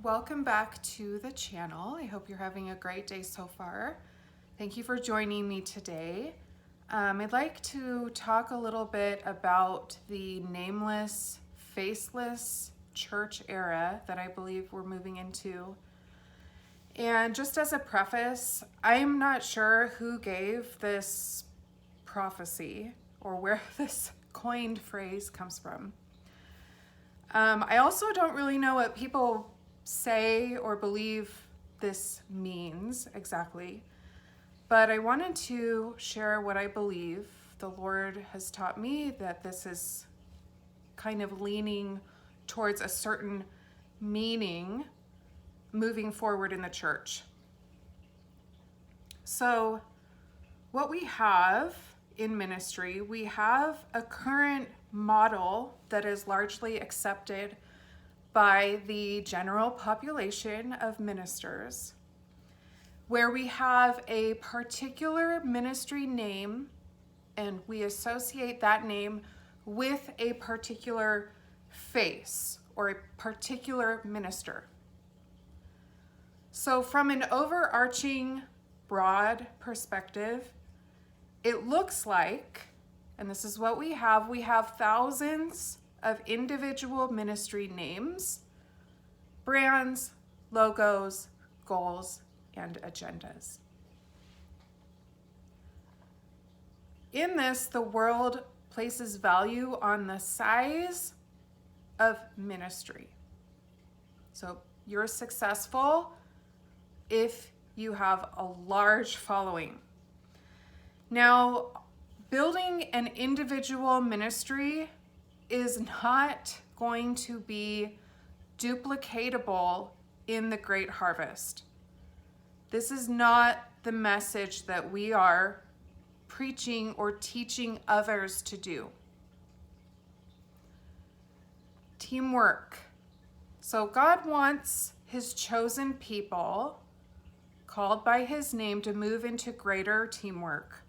welcome back to the channel. I hope you're having a great day so far. Thank you for joining me today. I'd like to talk a little bit about the nameless, faceless church era that I believe we're moving into. And just as a preface, I'm not sure who gave this prophecy or where this coined phrase comes from. I also don't really know what people say or believe this means exactly, but I wanted to share what I believe. The Lord has taught me that this is kind of leaning towards a certain meaning moving forward in the church. So what we have in ministry, we have a current model that is largely accepted by the general population of ministers, where we have a particular ministry name and we associate that name with a particular face or a particular minister. So from an overarching broad perspective, it looks like, and this is what we have thousands of individual ministry names, brands, logos, goals, and agendas. In this, the world places value on the size of ministry. So you're successful if you have a large following. Now, building an individual ministry is not going to be duplicatable in the great harvest. This is not the message that we are preaching or teaching others to do. Teamwork. So God wants his chosen people, called by his name, to move into greater teamwork.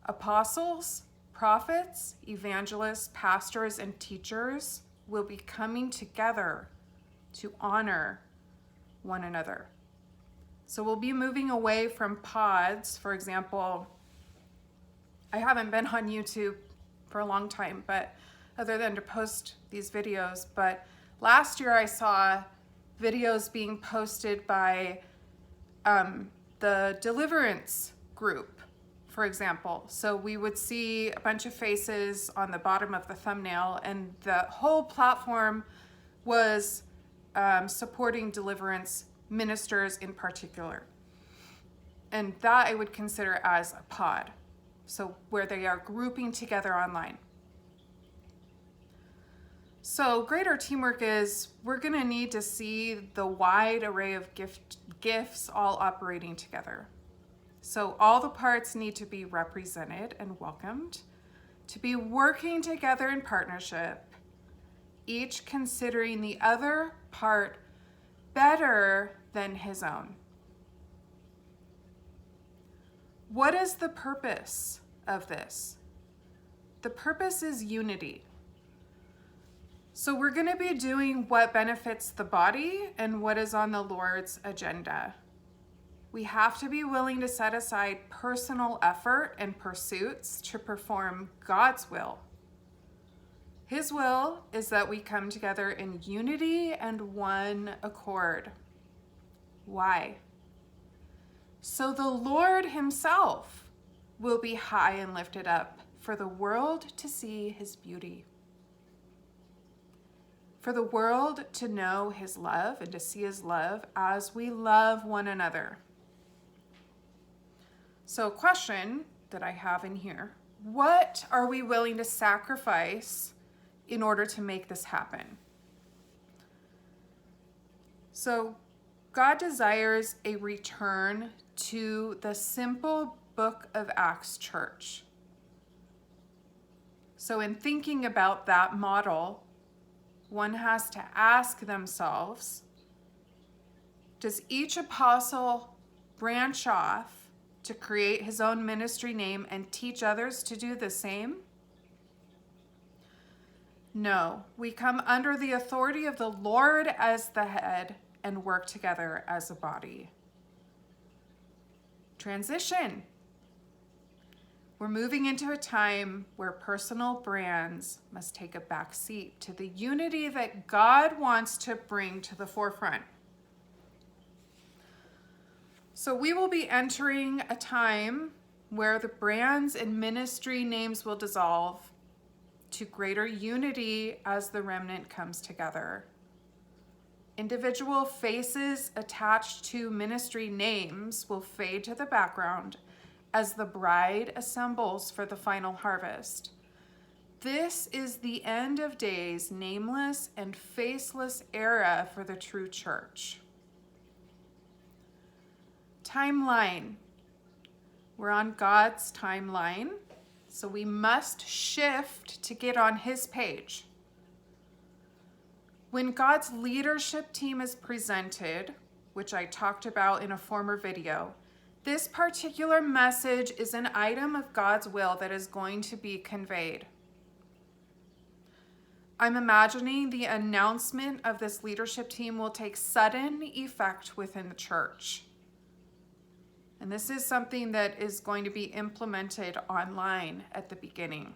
Apostles, prophets, evangelists, pastors, and teachers will be coming together to honor one another. So we'll be moving away from pods. For example, I haven't been on YouTube for a long time, but other than to post these videos, but last year I saw videos being posted by the deliverance group, for example. So we would see a bunch of faces on the bottom of the thumbnail, and the whole platform was supporting deliverance ministers in particular. And that I would consider as a pod. So where they are grouping together online. So greater teamwork is we're going to need to see the wide array of gifts all operating together. So all the parts need to be represented and welcomed, to be working together in partnership, each considering the other part better than his own. What is the purpose of this? The purpose is unity. So we're going to be doing what benefits the body and what is on the Lord's agenda. We have to be willing to set aside personal effort and pursuits to perform God's will. His will is that we come together in unity and one accord. Why? So the Lord himself will be high and lifted up for the world to see his beauty. For the world to know his love and to see his love as we love one another. So a question that I have in here, what are we willing to sacrifice in order to make this happen? So God desires a return to the simple book of Acts church. So in thinking about that model, one has to ask themselves, does each apostle branch off to create his own ministry name and teach others to do the same? No, we come under the authority of the Lord as the head and work together as a body. Transition. We're moving into a time where personal brands must take a back seat to the unity that God wants to bring to the forefront. So we will be entering a time where the brands and ministry names will dissolve to greater unity as the remnant comes together. Individual faces attached to ministry names will fade to the background as the bride assembles for the final harvest. This is the end of days, nameless and faceless era for the true church. Timeline. We're on God's timeline, so we must shift to get on his page. When God's leadership team is presented, which I talked about in a former video, this particular message is an item of God's will that is going to be conveyed. I'm imagining the announcement of this leadership team will take sudden effect within the church. And this is something that is going to be implemented online at the beginning.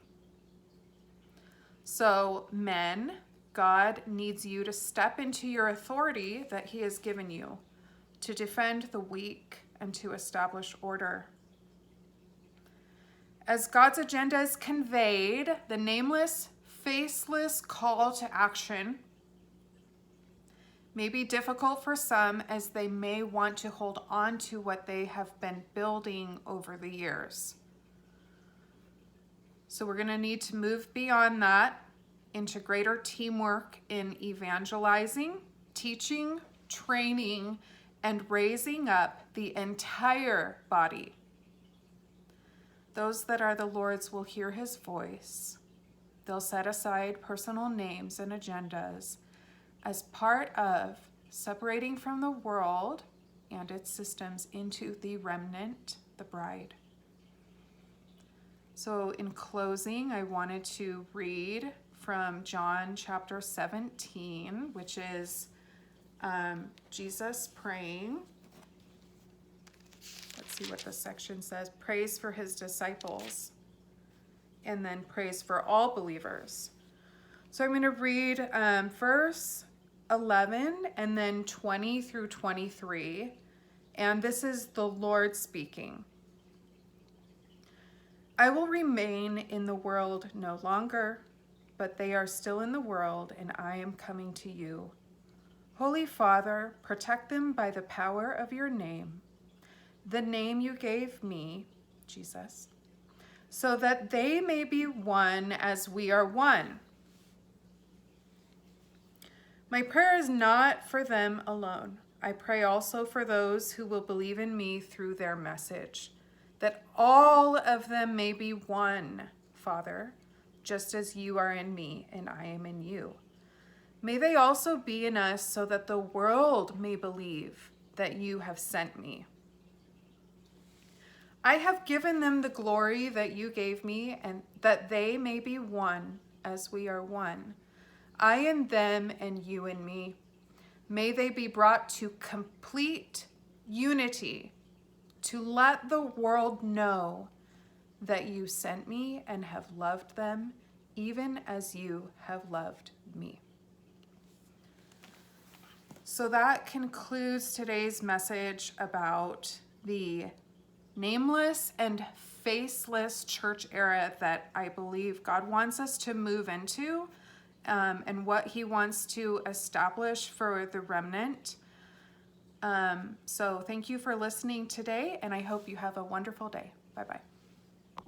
So, men, God needs you to step into your authority that he has given you to defend the weak and to establish order. As God's agenda is conveyed, the nameless, faceless call to action may be difficult for some as they may want to hold on to what they have been building over the years. So we're going to need to move beyond that into greater teamwork in evangelizing, teaching, training, and raising up the entire body. Those that are the Lord's will hear his voice. They'll set aside personal names and agendas as part of separating from the world and its systems into the remnant, the bride. So in closing, I wanted to read from John chapter 17, which is Jesus praying. Let's see what the section says. Praise for his disciples, and then praise for all believers. So I'm going to read verse 11 and then 20 through 23. And this is the Lord speaking. I will remain in the world no longer, but they are still in the world, and I am coming to you. Holy Father, protect them by the power of your name, the name you gave me, Jesus, so that they may be one as we are one. My prayer is not for them alone. I pray also for those who will believe in me through their message, that all of them may be one, Father, just as you are in me and I am in you. May they also be in us so that the world may believe that you have sent me. I have given them the glory that you gave me, and that they may be one as we are one. I in them and you in me. May they be brought to complete unity, to let the world know that you sent me and have loved them, even as you have loved me. So that concludes today's message about the nameless and faceless church era that I believe God wants us to move into, and what he wants to establish for the remnant. So thank you for listening today, and I hope you have a wonderful day. Bye-bye.